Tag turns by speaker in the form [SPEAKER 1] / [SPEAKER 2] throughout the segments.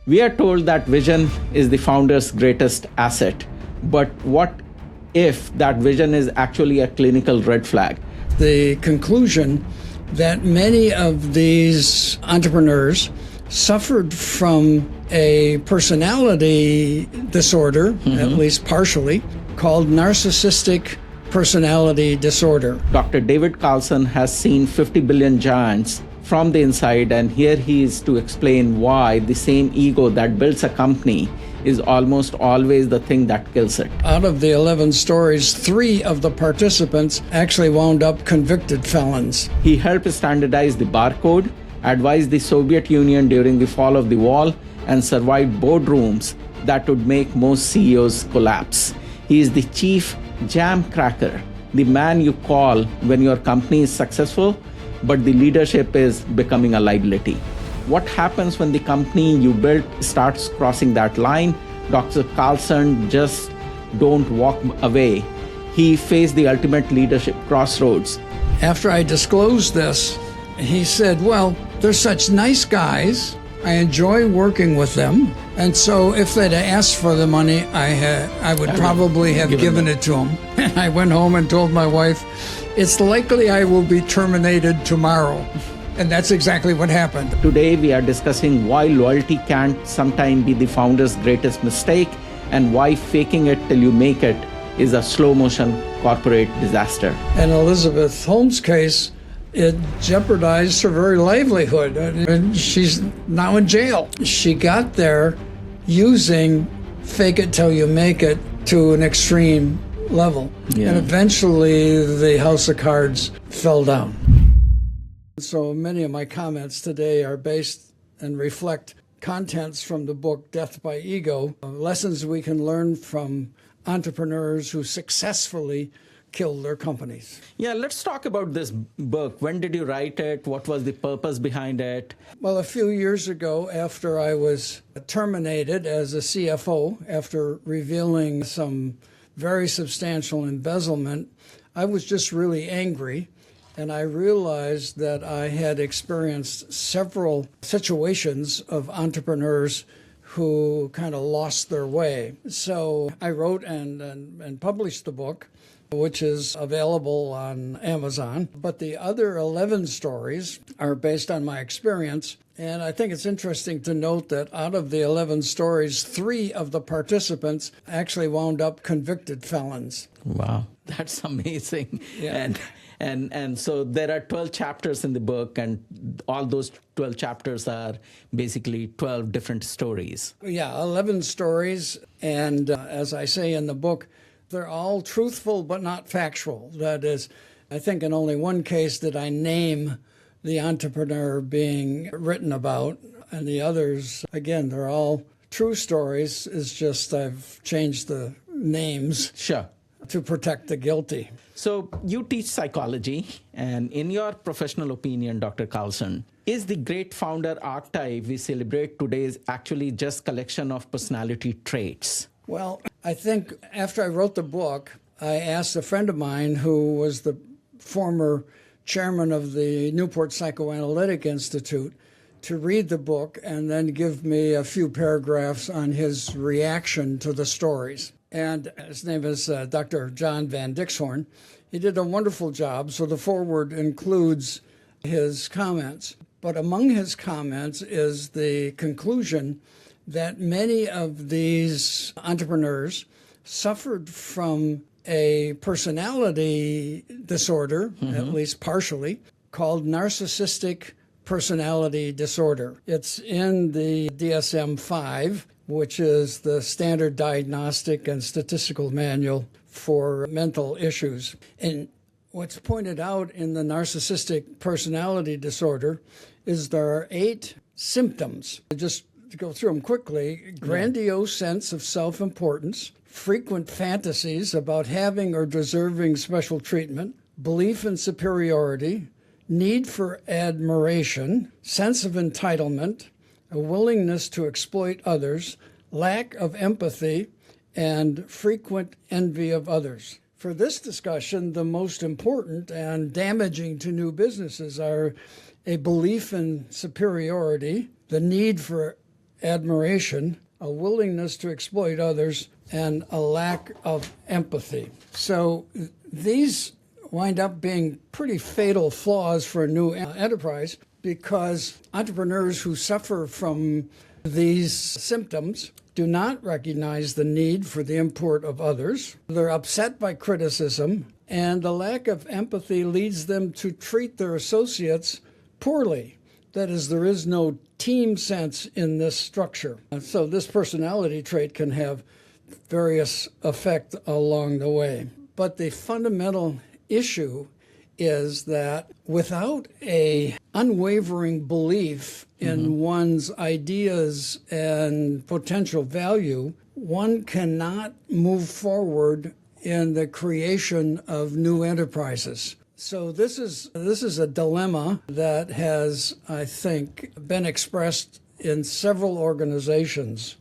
[SPEAKER 1] We are told that vision is the founder's greatest asset, but what if that vision is actually a clinical red flag?
[SPEAKER 2] The conclusion that many of these entrepreneurs suffered from a personality disorder, at least partially, called Narcissistic Personality Disorder.
[SPEAKER 1] Dr. David Carlson has seen 50 billion giants from the inside, and here he is to explain why the same ego that builds a company is almost always the thing that kills it.
[SPEAKER 2] Out of the 11 stories, 3 of the participants actually wound up convicted felons.
[SPEAKER 1] He helped standardize the barcode, advised the Soviet Union during the fall of the wall, and survived boardrooms that would make most CEOs collapse. He is the chief jam cracker, the man you call when your company is successful, but the leadership is becoming a liability. What happens when the company you built starts crossing that line? Dr. Carlson just don't walk away. He faced the ultimate leadership crossroads.
[SPEAKER 2] After I disclosed this, he said, well, they're such nice guys. I enjoy working with them. And so if they'd asked for the money, I would probably have given it to them. And I went home and told my wife, it's likely I will be terminated tomorrow. And that's exactly what happened.
[SPEAKER 1] Today, we are discussing why loyalty can't sometimes be the founder's greatest mistake and why faking it till you make it is a slow-motion corporate disaster.
[SPEAKER 2] In Elizabeth Holmes' case, it jeopardized her very livelihood, and she's now in jail. She got there using fake it till you make it to an extreme level. Yeah. And eventually the house of cards fell down. So many of my comments today are based and reflect contents from the book Death by Ego, lessons we can learn from entrepreneurs who successfully killed their companies.
[SPEAKER 1] Yeah, let's talk about this book. When did you write it? What was the purpose behind it?
[SPEAKER 2] Well, a few years ago, after I was terminated as a CFO, after revealing some very substantial embezzlement, I was just really angry. And I realized that I had experienced several situations of entrepreneurs who kind of lost their way. So I wrote and published the book, which is available on Amazon. But the other 11 stories are based on my experience. And I think it's interesting to note that out of the 11 stories, 3 of the participants actually wound up convicted felons.
[SPEAKER 1] Wow, that's amazing.
[SPEAKER 2] Yeah.
[SPEAKER 1] And so there are 12 chapters in the book, and all those 12 chapters are basically 12 different stories.
[SPEAKER 2] Yeah, 11 stories. And as I say in the book, they're all truthful but not factual. That is, I think in only one case did I name the entrepreneur being written about. And the others, again, they're all true stories. It's just I've changed the names.
[SPEAKER 1] Sure.
[SPEAKER 2] To protect the guilty.
[SPEAKER 1] So you teach psychology, and in your professional opinion, Dr. Carlson, is the great founder archetype we celebrate today is actually just collection of personality traits?
[SPEAKER 2] Well, I think after I wrote the book, I asked a friend of mine who was the former chairman of the Newport Psychoanalytic Institute to read the book and then give me a few paragraphs on his reaction to the stories. And his name is Dr. John Van Dixhorn. He did a wonderful job, so the foreword includes his comments. But among his comments is the conclusion that many of these entrepreneurs suffered from a personality disorder, at least partially, called Narcissistic Personality Disorder. It's in the DSM-5, which is the standard diagnostic and statistical manual for mental issues. And what's pointed out in the narcissistic personality disorder is there are 8 symptoms. Just to go through them quickly: grandiose sense of self-importance, frequent fantasies about having or deserving special treatment, belief in superiority, need for admiration, sense of entitlement, a willingness to exploit others, lack of empathy, and frequent envy of others. For this discussion, the most important and damaging to new businesses are a belief in superiority, the need for admiration, a willingness to exploit others, and a lack of empathy. So these wind up being pretty fatal flaws for a new enterprise, because entrepreneurs who suffer from these symptoms do not recognize the need for the import of others. They're upset by criticism, and the lack of empathy leads them to treat their associates poorly. That is, there is no team sense in this structure. And so this personality trait can have various effects along the way. But the fundamental issue is that without a unwavering belief in one's ideas and potential value, one cannot move forward in the creation of new enterprises. So this is a dilemma that has, I think, been expressed in several organizations.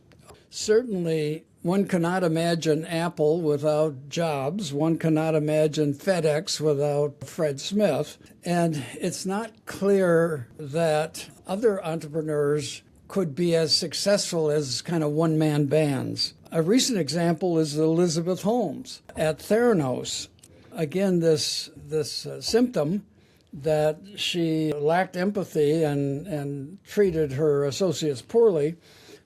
[SPEAKER 2] Certainly, one cannot imagine Apple without Jobs. One cannot imagine FedEx without Fred Smith. And it's not clear that other entrepreneurs could be as successful as kind of one-man bands. A recent example is Elizabeth Holmes at Theranos. Again, this symptom that she lacked empathy and treated her associates poorly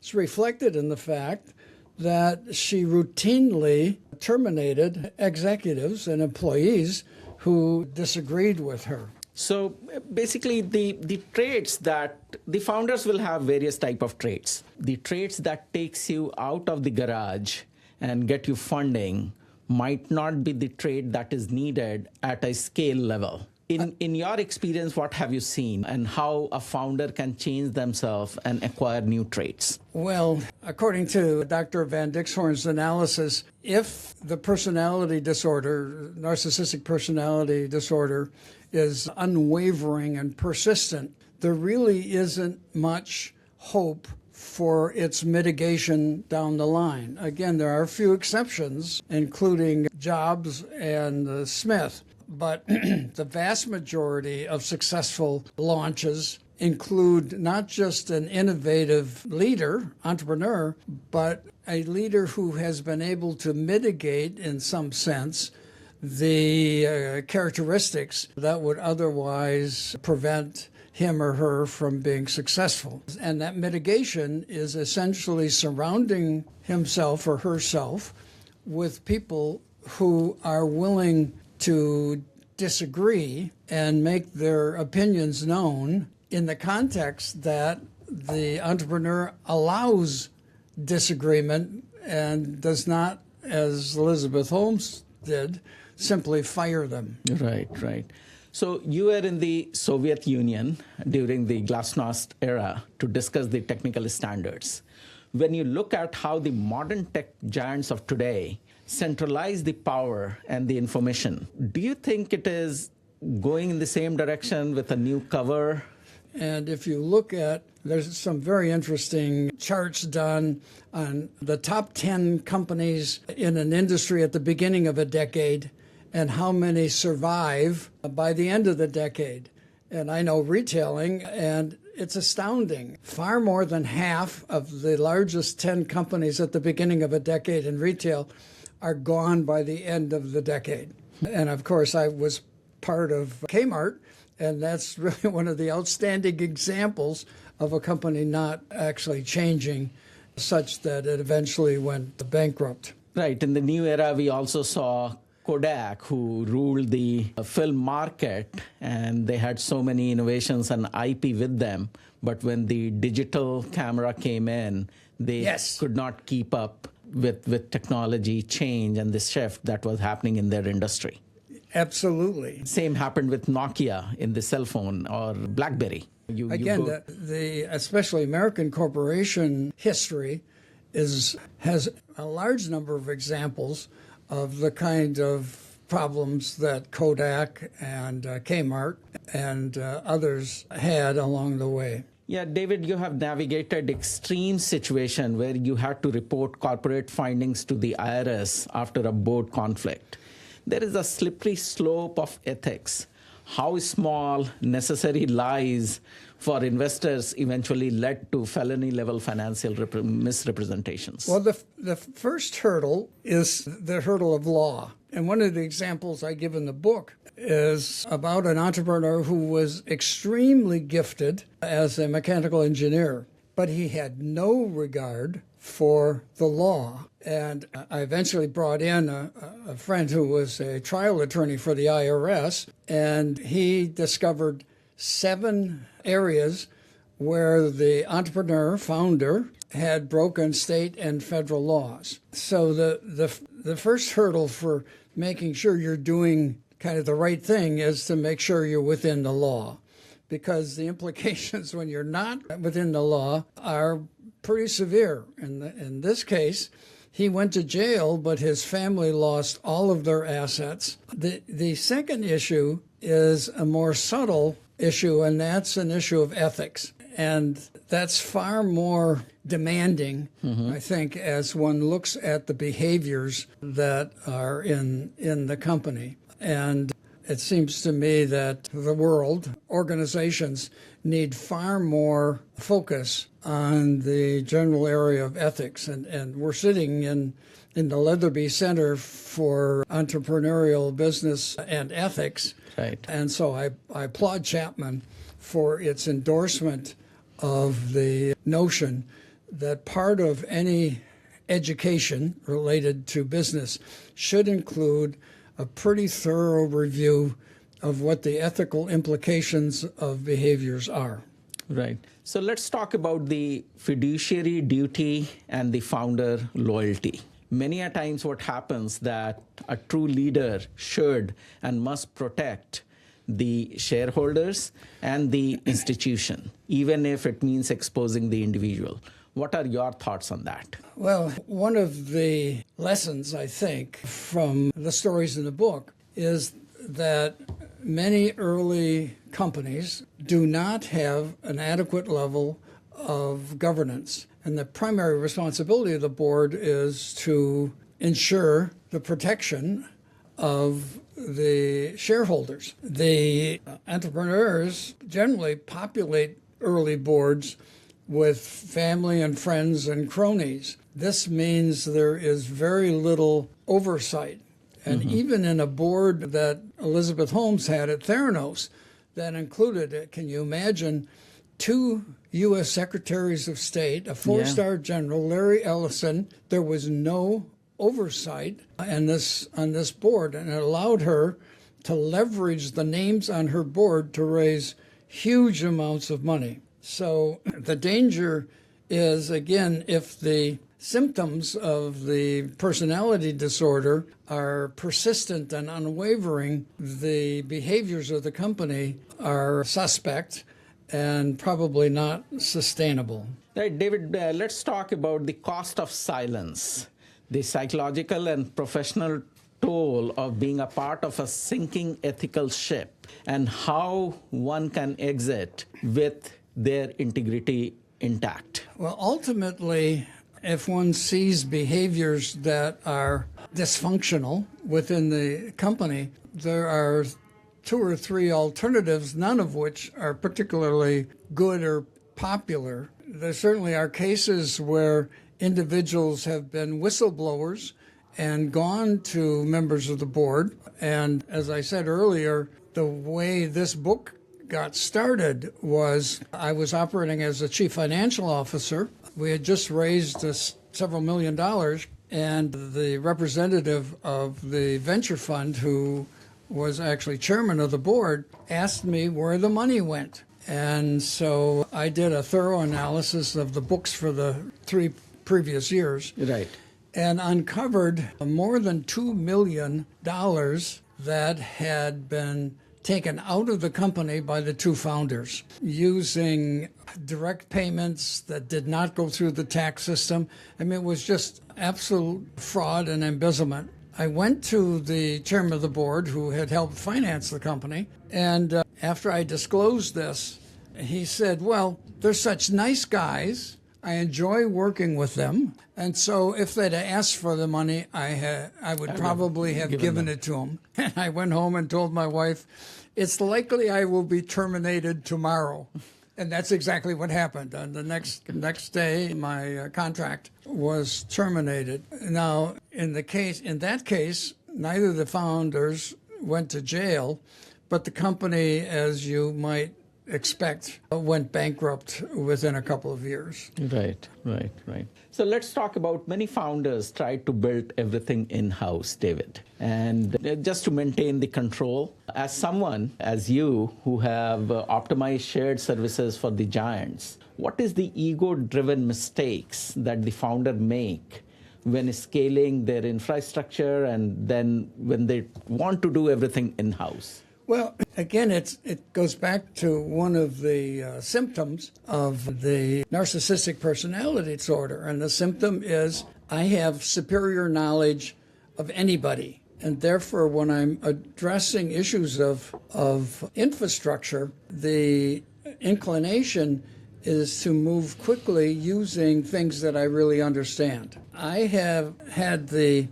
[SPEAKER 2] is reflected in the fact that she routinely terminated executives and employees who disagreed with her.
[SPEAKER 1] So basically, the traits that the founders will have various type of traits. The traits that takes you out of the garage and get you funding might not be the trait that is needed at a scale level. In your experience, what have you seen, and how a founder can change themselves and acquire new traits?
[SPEAKER 2] Well, according to Dr. Van Dixhoorn's analysis, if the personality disorder, narcissistic personality disorder, is unwavering and persistent, there really isn't much hope for its mitigation down the line. Again, there are a few exceptions, including Jobs and Smith. But the vast majority of successful launches include not just an innovative leader, entrepreneur, but a leader who has been able to mitigate, in some sense, the characteristics that would otherwise prevent him or her from being successful. And that mitigation is essentially surrounding himself or herself with people who are willing to disagree and make their opinions known in the context that the entrepreneur allows disagreement and does not, as Elizabeth Holmes did, simply fire them.
[SPEAKER 1] Right. So you were in the Soviet Union during the Glasnost era to discuss the technical standards. When you look at how the modern tech giants of today centralize the power and the information, do you think it is going in the same direction with a new cover?
[SPEAKER 2] And if you look at, there's some very interesting charts done on the top 10 companies in an industry at the beginning of a decade and how many survive by the end of the decade. And I know retailing, and it's astounding. Far more than half of the largest 10 companies at the beginning of a decade in retail are gone by the end of the decade. And of course, I was part of Kmart, and that's really one of the outstanding examples of a company not actually changing such that it eventually went bankrupt.
[SPEAKER 1] Right. In the new era, we also saw Kodak, who ruled the film market, and they had so many innovations and IP with them. But when the digital camera came in, they could not keep up with technology change and the shift that was happening in their industry.
[SPEAKER 2] Absolutely.
[SPEAKER 1] Same happened with Nokia in the cell phone or BlackBerry.
[SPEAKER 2] The especially American corporation history has a large number of examples of the kind of problems that Kodak and Kmart and others had along the way.
[SPEAKER 1] Yeah, David, you have navigated extreme situation where you had to report corporate findings to the IRS after a board conflict. There is a slippery slope of ethics. how small necessary lies for investors eventually led to felony level financial misrepresentations?
[SPEAKER 2] Well, the first hurdle is the hurdle of law. And one of the examples I give in the book is about an entrepreneur who was extremely gifted as a mechanical engineer, but he had no regard for the law. And I eventually brought in a friend who was a trial attorney for the IRS, and he discovered 7 areas where the entrepreneur, founder, had broken state and federal laws. So the first hurdle for making sure you're doing kind of the right thing is to make sure you're within the law, because the implications when you're not within the law are pretty severe. In this case, he went to jail, but his family lost all of their assets. The second issue is a more subtle issue, and that's an issue of ethics. And that's far more demanding, I think, as one looks at the behaviors that are in the company. And it seems to me that the world, organizations, need far more focus on the general area of ethics. And we're sitting in the Leatherby Center for Entrepreneurial Business and Ethics.
[SPEAKER 1] Right.
[SPEAKER 2] And so I applaud Chapman for its endorsement of the notion that part of any education related to business should include a pretty thorough review of what the ethical implications of behaviors are.
[SPEAKER 1] Right. So let's talk about the fiduciary duty and the founder loyalty. Many a times what happens that a true leader should and must protect the shareholders and the institution, even if it means exposing the individual. What are your thoughts on that?
[SPEAKER 2] Well, one of the lessons, I think, from the stories in the book is that many early companies do not have an adequate level of governance. And the primary responsibility of the board is to ensure the protection of the shareholders. The entrepreneurs generally populate early boards with family and friends and cronies. This means there is very little oversight. And even in a board that Elizabeth Holmes had at Theranos, that included, can you imagine, 2 U.S. Secretaries of State, a 4-star general, Larry Ellison. There was no oversight on this board, and it allowed her to leverage the names on her board to raise huge amounts of money. So the danger is, again, if the symptoms of the personality disorder are persistent and unwavering, the behaviors of the company are suspect and probably not sustainable.
[SPEAKER 1] Right, David, let's talk about the cost of silence, the psychological and professional toll of being a part of a sinking ethical ship, and how one can exit with their integrity intact.
[SPEAKER 2] Well, ultimately, if one sees behaviors that are dysfunctional within the company, there are 2 or 3 alternatives, none of which are particularly good or popular. There certainly are cases where individuals have been whistleblowers and gone to members of the board. And as I said earlier, the way this book got started was I was operating as a chief financial officer. We had just raised several $1 million, and the representative of the venture fund, who was actually chairman of the board, asked me where the money went. And so I did a thorough analysis of the books for the 3 previous years.
[SPEAKER 1] Right.
[SPEAKER 2] And uncovered more than $2 million that had been taken out of the company by the 2 founders using direct payments that did not go through the tax system. I mean, it was just absolute fraud and embezzlement. I went to the chairman of the board, who had helped finance the company, and after I disclosed this, he said, well, they're such nice guys, I enjoy working with them. And so if they'd asked for the money, I would probably have given it to them. And I went home and told my wife, it's likely I will be terminated tomorrow. And that's exactly what happened. On the next day, my contract was terminated. Now, in that case, neither the founders went to jail, but the company, as you might expect, went bankrupt within a couple of years.
[SPEAKER 1] Right. So let's talk about many founders try to build everything in-house, David, and just to maintain the control. As someone, as you, who have optimized shared services for the giants, what is the ego-driven mistakes that the founder make when scaling their infrastructure and then when they want to do everything in-house?
[SPEAKER 2] Well, again, it goes back to one of the symptoms of the Narcissistic Personality Disorder. And the symptom is I have superior knowledge of anybody. And therefore, when I'm addressing issues of infrastructure, the inclination is to move quickly using things that I really understand. I have had the,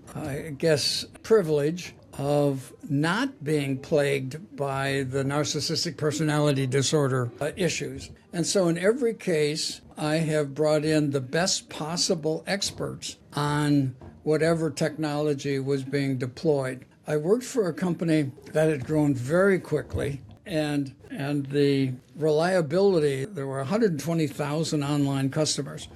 [SPEAKER 2] privilege of not being plagued by the narcissistic personality disorder issues. And so in every case, I have brought in the best possible experts on whatever technology was being deployed. I worked for a company that had grown very quickly, and the reliability, there were 120,000 online customers.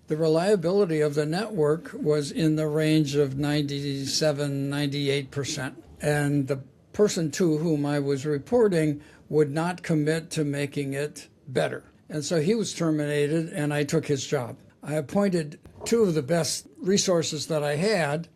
[SPEAKER 2] The reliability of the network was in the range of 97, 98%. And the person to whom I was reporting would not commit to making it better. And so he was terminated, and I took his job. I appointed two of the best resources that I had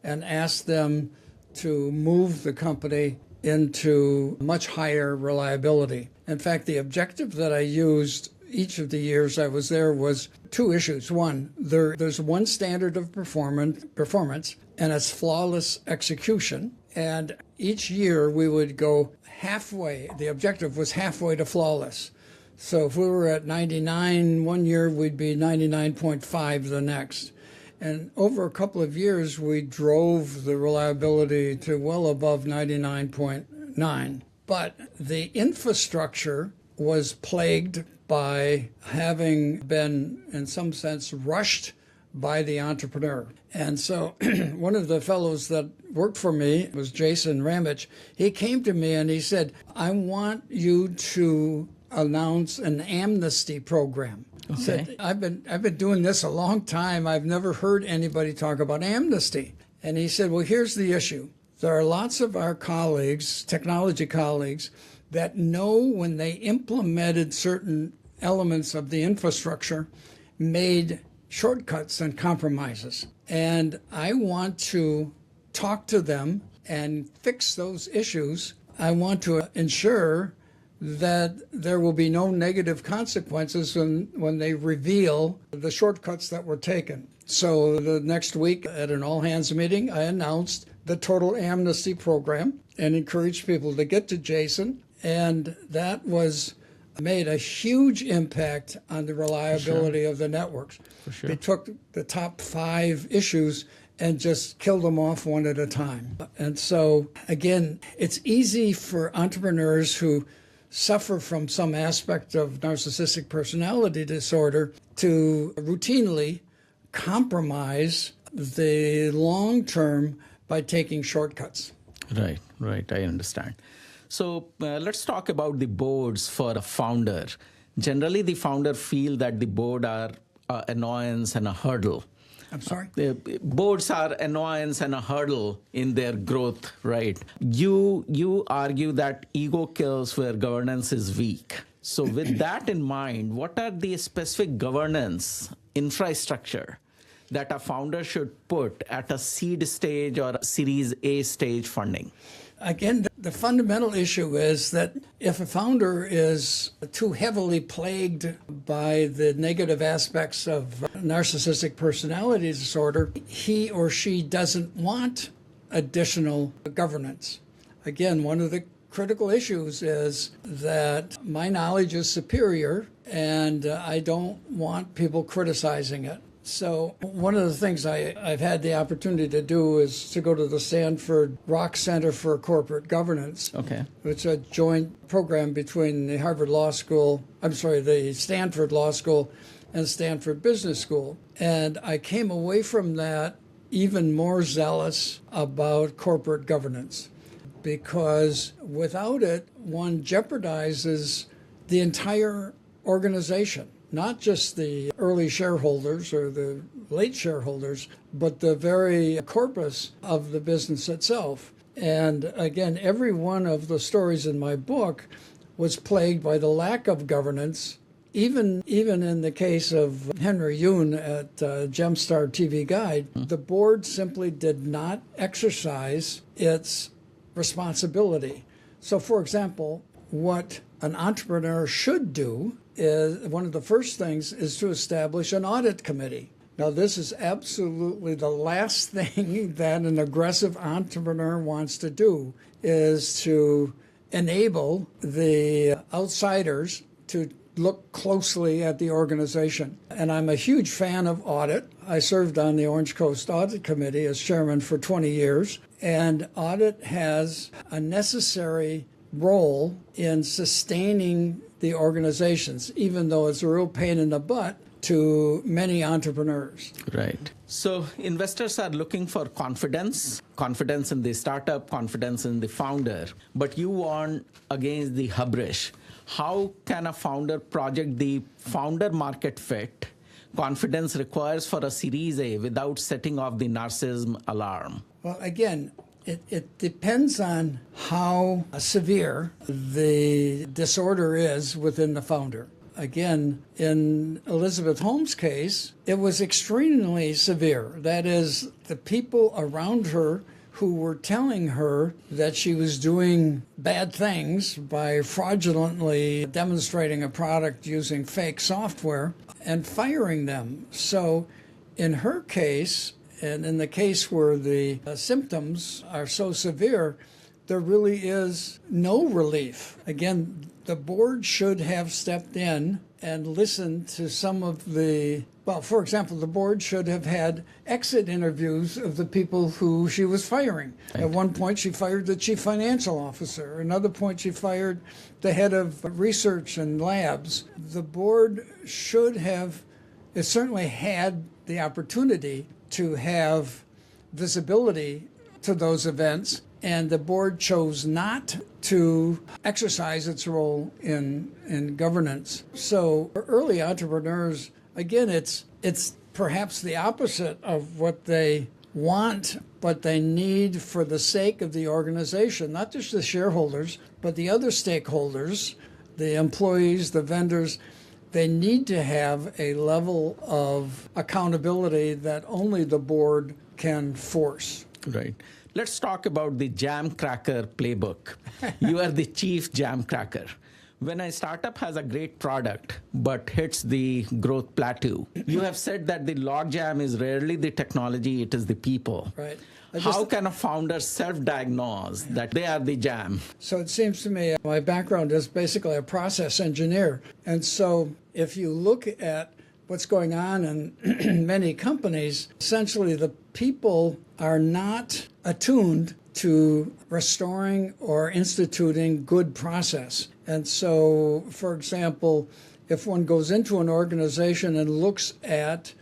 [SPEAKER 2] and asked them to move the company into much higher reliability. In fact, the objective that I used each of the years I was there was two issues. One, there's one standard of performance, and it's flawless execution. And each year we would go halfway. The objective was halfway to flawless. So if we were at 99 one year, we'd be 99.5 the next. And over a couple of years, we drove the reliability to well above 99.9. But the infrastructure was plagued by having been, in some sense, rushed by the entrepreneur. And so one of the fellows that worked for me was Jason Ramich. He came to me and he said, I want you to announce an amnesty program. Okay. Said, I've been doing this a long time. I've never heard anybody talk about amnesty. And he said, well, here's the issue. There are lots of our colleagues, technology colleagues, that know when they implemented certain elements of the infrastructure, made shortcuts and compromises. And I want to talk to them and fix those issues. I want to ensure that there will be no negative consequences when they reveal the shortcuts that were taken. So the next week at an all-hands meeting, I announced the total amnesty program and encouraged people to get to Jason. And that made a huge impact on the reliability of the networks. For sure. They took the top 5 issues and just killed them off one at a time. And so, again, it's easy for entrepreneurs who suffer from some aspect of narcissistic personality disorder to routinely compromise the long term by taking shortcuts.
[SPEAKER 1] Right, I understand. So let's talk about the boards for a founder. Generally, the founder feel that the board are an annoyance and a hurdle.
[SPEAKER 2] I'm sorry?
[SPEAKER 1] Boards are annoyance and a hurdle in their growth, right? You argue that ego kills where governance is weak. So with that in mind, what are the specific governance infrastructure that a founder should put at a seed stage or a Series A stage funding?
[SPEAKER 2] Again, the fundamental issue is that if a founder is too heavily plagued by the negative aspects of narcissistic personality disorder, he or she doesn't want additional governance. Again, one of the critical issues is that my knowledge is superior and I don't want people criticizing it. So one of the things I've had the opportunity to do is to go to the Stanford Rock Center for Corporate Governance.
[SPEAKER 1] Okay.
[SPEAKER 2] It's a joint program between the the Stanford Law School and Stanford Business School. And I came away from that even more zealous about corporate governance, because without it, one jeopardizes the entire organization, not just the early shareholders or the late shareholders, but the very corpus of the business itself. And again, every one of the stories in my book was plagued by the lack of governance. Even in the case of Henry Yoon at Gemstar TV Guide, the board simply did not exercise its responsibility. So, for example, what an entrepreneur should do is, one of the first things is to establish an audit committee. Now, this is absolutely the last thing that an aggressive entrepreneur wants to do, is to enable the outsiders to look closely at the organization. And I'm a huge fan of audit. I served on the Orange Coast Audit Committee as chairman for 20 years. And audit has a necessary role in sustaining the organizations, even though it's a real pain in the butt to many entrepreneurs.
[SPEAKER 1] Right. So investors are looking for confidence in the startup, confidence in the founder, but you warn against the hubris. How can a founder project the founder market fit confidence requires for a Series A without setting off the narcissism alarm?
[SPEAKER 2] Well, again, it depends on how severe the disorder is within the founder. Again, in Elizabeth Holmes' case, it was extremely severe. That is, the people around her who were telling her that she was doing bad things by fraudulently demonstrating a product using fake software and firing them. So in her case, and in the case where the symptoms are so severe, there really is no relief. Again, the board should have stepped in and listened to some of the, well, for example, the board should have had exit interviews of the people who she was firing. Right. At one point, she fired the chief financial officer. Another point, she fired the head of research and labs. The board should have, it certainly had the opportunity to have visibility to those events, and the board chose not to exercise its role in governance. So for early entrepreneurs, again, it's perhaps the opposite of what they want, but they need for the sake of the organization, not just the shareholders, but the other stakeholders, the employees, the vendors. They need to have a level of accountability that only the board can force.
[SPEAKER 1] Right. Let's talk about the jam cracker playbook. You are the chief jam cracker. When a startup has a great product but hits the growth plateau, you have said that the logjam is rarely the technology, it is the people.
[SPEAKER 2] Right.
[SPEAKER 1] How can a founder self-diagnose that they are the jam?
[SPEAKER 2] So it seems to me my background is basically a process engineer. And so if you look at what's going on in many companies, essentially the people are not attuned to restoring or instituting good process. And so, for example, if one goes into an organization and looks at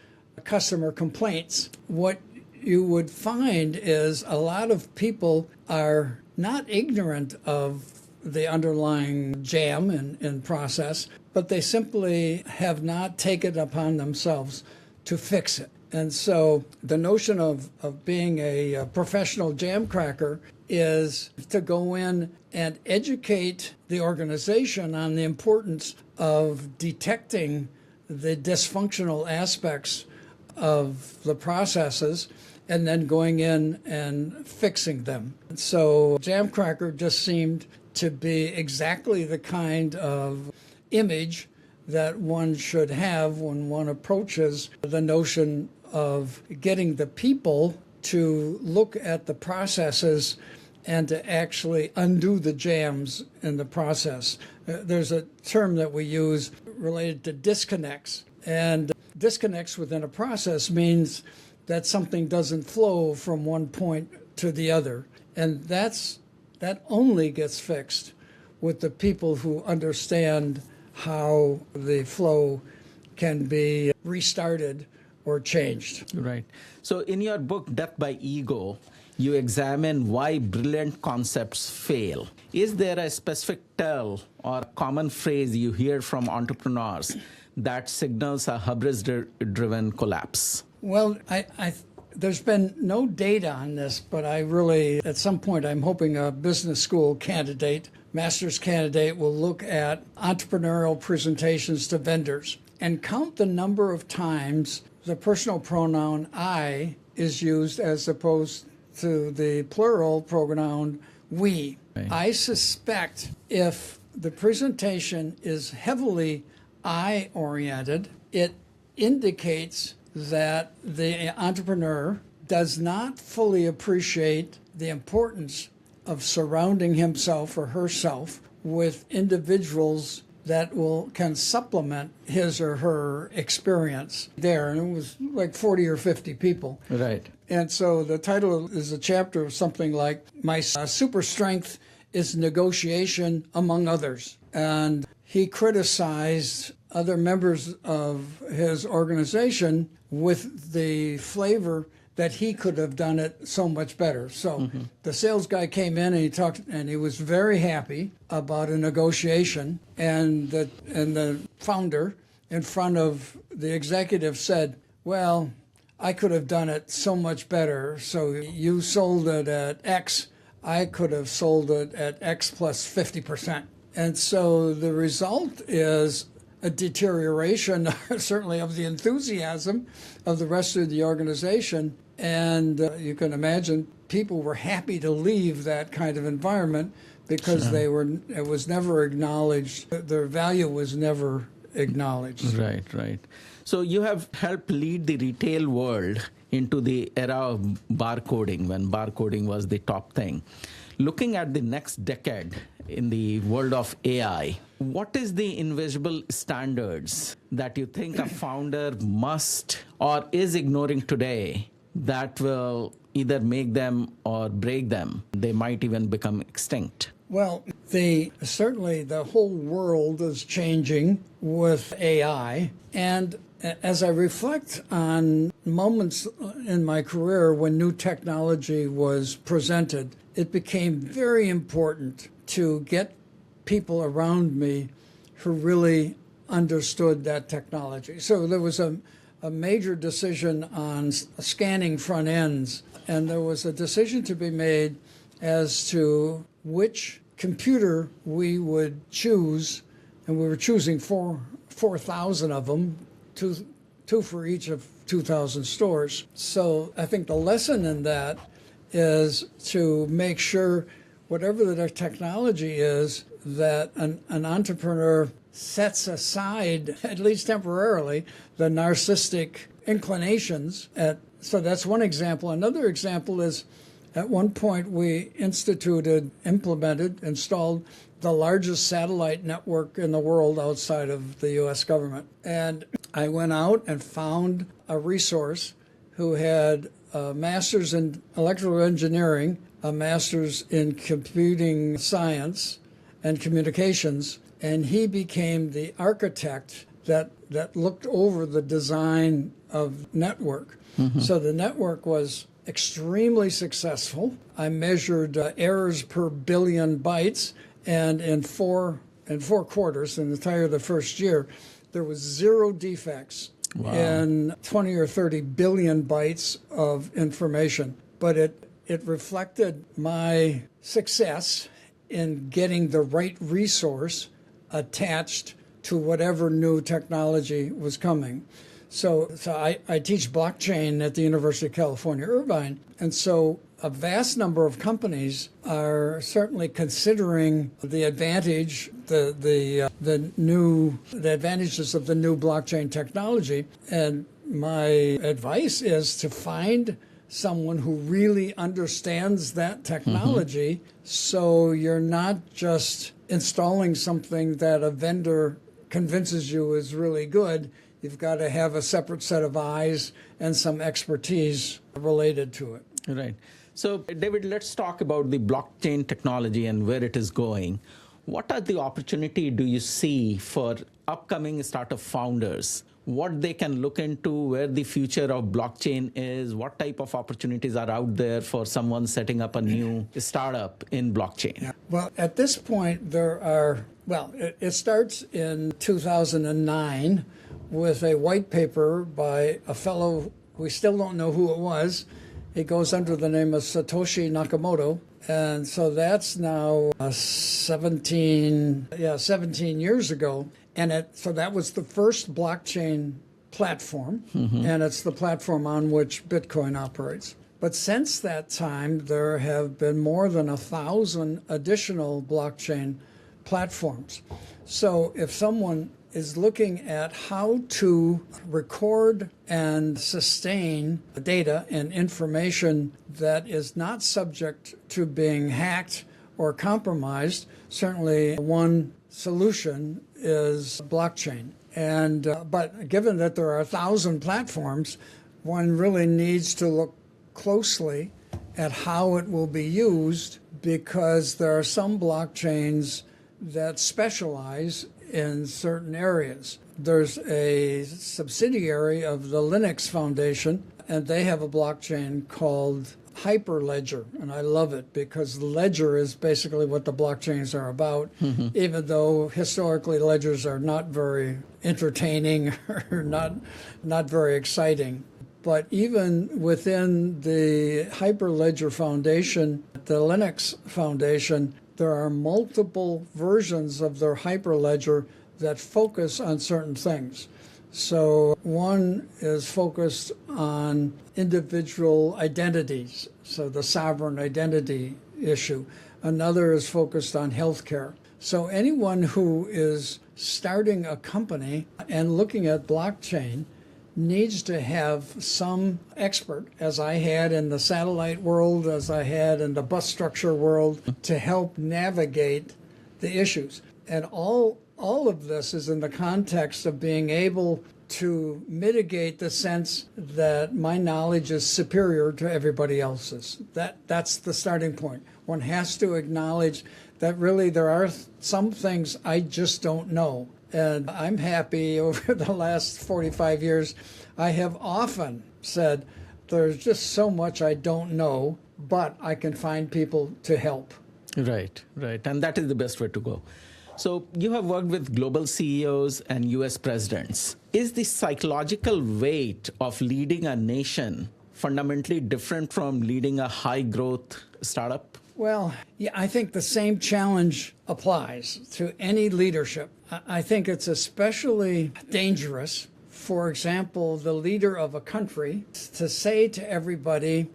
[SPEAKER 2] customer complaints, what you would find is a lot of people are not ignorant of the underlying jam in process, but they simply have not taken it upon themselves to fix it. And so the notion of being a professional jam cracker is to go in and educate the organization on the importance of detecting the dysfunctional aspects of the processes and then going in and fixing them. So jam cracker just seemed to be exactly the kind of image that one should have when one approaches the notion of getting the people to look at the processes and to actually undo the jams in the process. There's a term that we use related to disconnects. And disconnects within a process means that something doesn't flow from one point to the other. And that only gets fixed with the people who understand how the flow can be restarted or changed.
[SPEAKER 1] Right. So in your book, Death by Ego, you examine why brilliant concepts fail. Is there a specific tell or common phrase you hear from entrepreneurs that signals a hubris-driven collapse?
[SPEAKER 2] Well, there's been no data on this, but I really, at some point, I'm hoping a business school candidate, master's candidate, will look at entrepreneurial presentations to vendors and count the number of times the personal pronoun I is used as opposed to the plural pronoun we.
[SPEAKER 1] Right.
[SPEAKER 2] I suspect if the presentation is heavily I-oriented, it indicates that the entrepreneur does not fully appreciate the importance of surrounding himself or herself with individuals that can supplement his or her experience there. And it was like 40 or 50 people.
[SPEAKER 1] Right.
[SPEAKER 2] And so the title is a chapter of something like, My Super Strength is Negotiation Among Others. And he criticized other members of his organization with the flavor that he could have done it so much better. So the sales guy came in and he talked, and he was very happy about a negotiation. And the founder in front of the executive said, well, I could have done it so much better. So you sold it at X. I could have sold it at X plus 50%. And so the result is a deterioration, certainly, of the enthusiasm of the rest of the organization. And you can imagine people were happy to leave that kind of environment because it was never acknowledged, their value was never acknowledged.
[SPEAKER 1] Right, right. So you have helped lead the retail world into the era of barcoding, when barcoding was the top thing. Looking at the next decade in the world of AI, what is the invisible standards that you think a founder must or is ignoring today that will either make them or break them? They might even become extinct.
[SPEAKER 2] Well, certainly the whole world is changing with AI. And as I reflect on moments in my career when new technology was presented, it became very important to get people around me who really understood that technology. So there was a major decision on scanning front ends, and there was a decision to be made as to which computer we would choose, and we were choosing 4,000 of them, two for each of 2,000 stores. So I think the lesson in that is to make sure whatever the technology is, that an entrepreneur sets aside, at least temporarily, the narcissistic inclinations. So that's one example. Another example is, at one point we installed the largest satellite network in the world outside of the U.S. government. And I went out and found a resource who had a master's in electrical engineering, a master's in computing science and communications, and he became the architect that looked over the design of network. So the network was extremely successful. I measured errors per billion bytes, and in four quarters, in the entire the first year, there was 0 defects in 20 or 30 billion bytes of information. But it reflected my success in getting the right resource attached to whatever new technology was coming. So I teach blockchain at the University of California, Irvine, and so a vast number of companies are certainly considering the advantages of the new blockchain technology. And my advice is to find someone who really understands that technology. So you're not just installing something that a vendor convinces you is really good. You've got to have a separate set of eyes and some expertise related to it.
[SPEAKER 1] Right. So, David, let's talk about the blockchain technology and where it is going. What are the opportunity do you see for upcoming startup founders? What they can look into, where the future of blockchain is, what type of opportunities are out there for someone setting up a new startup in blockchain?
[SPEAKER 2] Yeah. Well, at this point, it starts in 2009 with a white paper by a fellow, we still don't know who it was. He goes under the name of Satoshi Nakamoto. And so that's now 17 years ago. And so that was the first blockchain platform, and it's the platform on which Bitcoin operates. But since that time, there have been more than 1,000 additional blockchain platforms. So if someone is looking at how to record and sustain data and information that is not subject to being hacked or compromised, certainly one solution is blockchain. And but given that there are 1,000 platforms, one really needs to look closely at how it will be used, because there are some blockchains that specialize in certain areas. There's a subsidiary of the Linux Foundation, and they have a blockchain called Hyperledger, and I love it because ledger is basically what the blockchains are about, even though historically ledgers are not very entertaining or not very exciting. But even within the Hyperledger Foundation, the Linux Foundation, there are multiple versions of their Hyperledger that focus on certain things. So one is focused on individual identities, so the sovereign identity issue. Another is focused on healthcare. So anyone who is starting a company and looking at blockchain needs to have some expert, as I had in the satellite world, as I had in the bus structure world, to help navigate the issues. And all of this is in the context of being able to mitigate the sense that my knowledge is superior to everybody else's. That's the starting point. One has to acknowledge that really there are some things I just don't know. And I'm happy over the last 45 years, I have often said, there's just so much I don't know, but I can find people to help.
[SPEAKER 1] Right. And that is the best way to go. So you have worked with global CEOs and US presidents. Is the psychological weight of leading a nation fundamentally different from leading a high growth startup?
[SPEAKER 2] Well, yeah, I think the same challenge applies to any leadership. I think it's especially dangerous, for example, the leader of a country to say to everybody,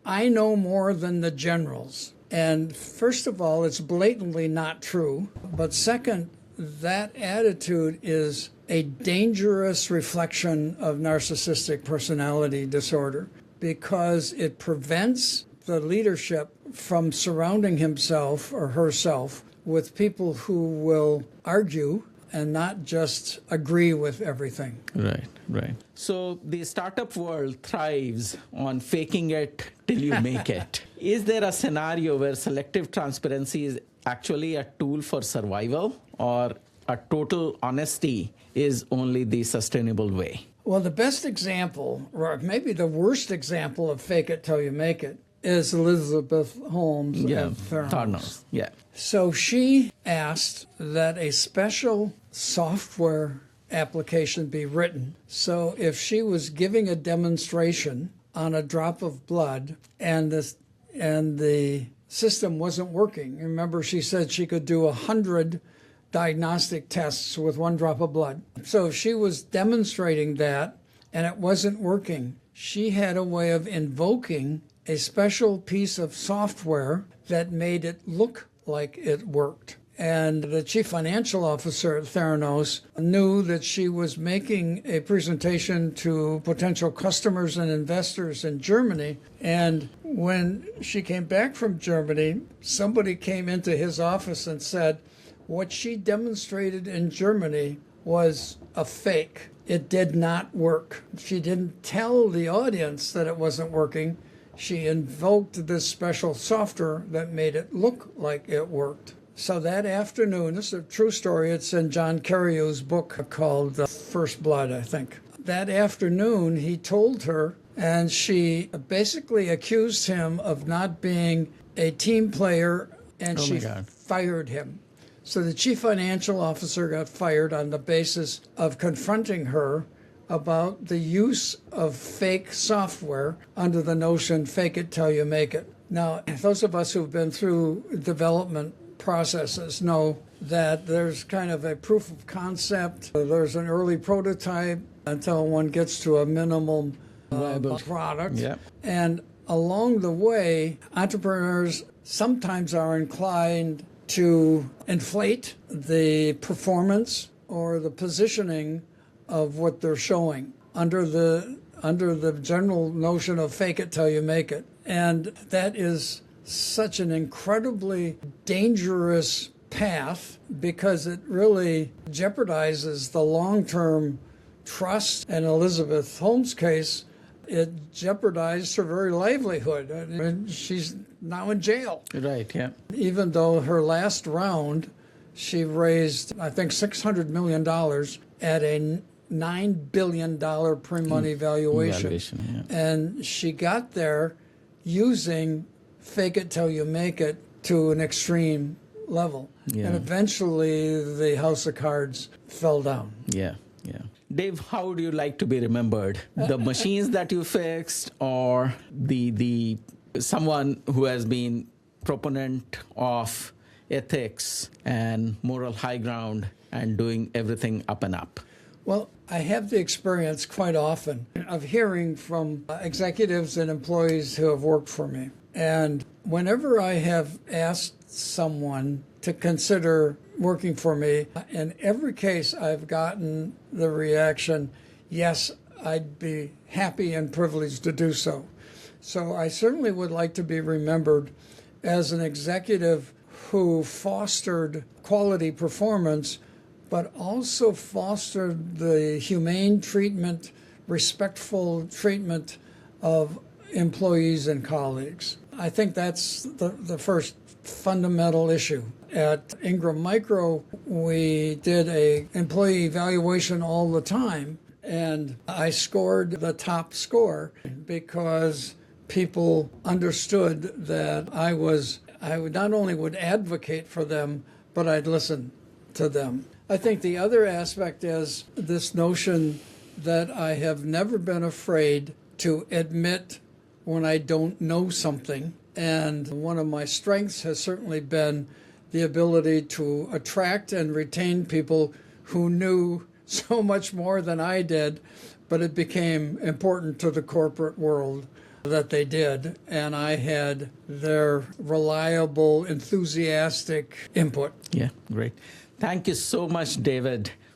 [SPEAKER 2] I know more than the generals. And first of all, it's blatantly not true. But second, that attitude is a dangerous reflection of narcissistic personality disorder, because it prevents the leadership from surrounding himself or herself with people who will argue and not just agree with everything.
[SPEAKER 1] Right. So the startup world thrives on faking it till you make it. Is there a scenario where selective transparency is actually a tool for survival, or a total honesty is only the sustainable way?
[SPEAKER 2] Well, the best example, or maybe the worst example of fake it till you make it, is Elizabeth Holmes at Theranos.
[SPEAKER 1] Yeah.
[SPEAKER 2] So she asked that a special software application be written. So if she was giving a demonstration on a drop of blood and the system wasn't working, remember she said she could do 100 diagnostic tests with one drop of blood. So if she was demonstrating that and it wasn't working, she had a way of invoking a special piece of software that made it look like it worked. And the chief financial officer at Theranos knew that she was making a presentation to potential customers and investors in Germany. And when she came back from Germany, somebody came into his office and said, what she demonstrated in Germany was a fake. It did not work. She didn't tell the audience that it wasn't working. She invoked this special software that made it look like it worked. So that afternoon, this is a true story, it's in John Carreyrou's book called First Blood, I think. That afternoon, he told her, and she basically accused him of not being a team player, and she fired him. So the chief financial officer got fired on the basis of confronting her about the use of fake software under the notion, fake it till you make it. Now, those of us who've been through development processes know that there's kind of a proof of concept. There's an early prototype until one gets to a minimum viable product. Yep. And along the way, entrepreneurs sometimes are inclined to inflate the performance or the positioning of what they're showing under the general notion of fake it till you make it. And that is such an incredibly dangerous path because it really jeopardizes the long-term trust. In Elizabeth Holmes' case, it jeopardized her very livelihood. I mean, she's now in jail.
[SPEAKER 1] Right, yeah.
[SPEAKER 2] Even though her last round, she raised, I think, $600 million at a $9 billion pre-money valuation. Yeah. And she got there using fake it till you make it to an extreme level. Yeah. And eventually the house of cards fell down.
[SPEAKER 1] Yeah, yeah. Dave, how would you like to be remembered? The machines that you fixed, or the someone who has been proponent of ethics and moral high ground and doing everything up and up?
[SPEAKER 2] Well, I have the experience quite often of hearing from executives and employees who have worked for me. And whenever I have asked someone to consider working for me, in every case I've gotten the reaction, yes, I'd be happy and privileged to do so. So I certainly would like to be remembered as an executive who fostered quality performance, but also fostered the humane treatment, respectful treatment of employees and colleagues. I think that's the first fundamental issue. At Ingram Micro, we did an employee evaluation all the time, and I scored the top score because people understood that I would not only would advocate for them, but I'd listen to them. I think the other aspect is this notion that I have never been afraid to admit when I don't know something. And one of my strengths has certainly been the ability to attract and retain people who knew so much more than I did, but it became important to the corporate world that they did. And I had their reliable, enthusiastic input.
[SPEAKER 1] Yeah, great. Thank you so much, David,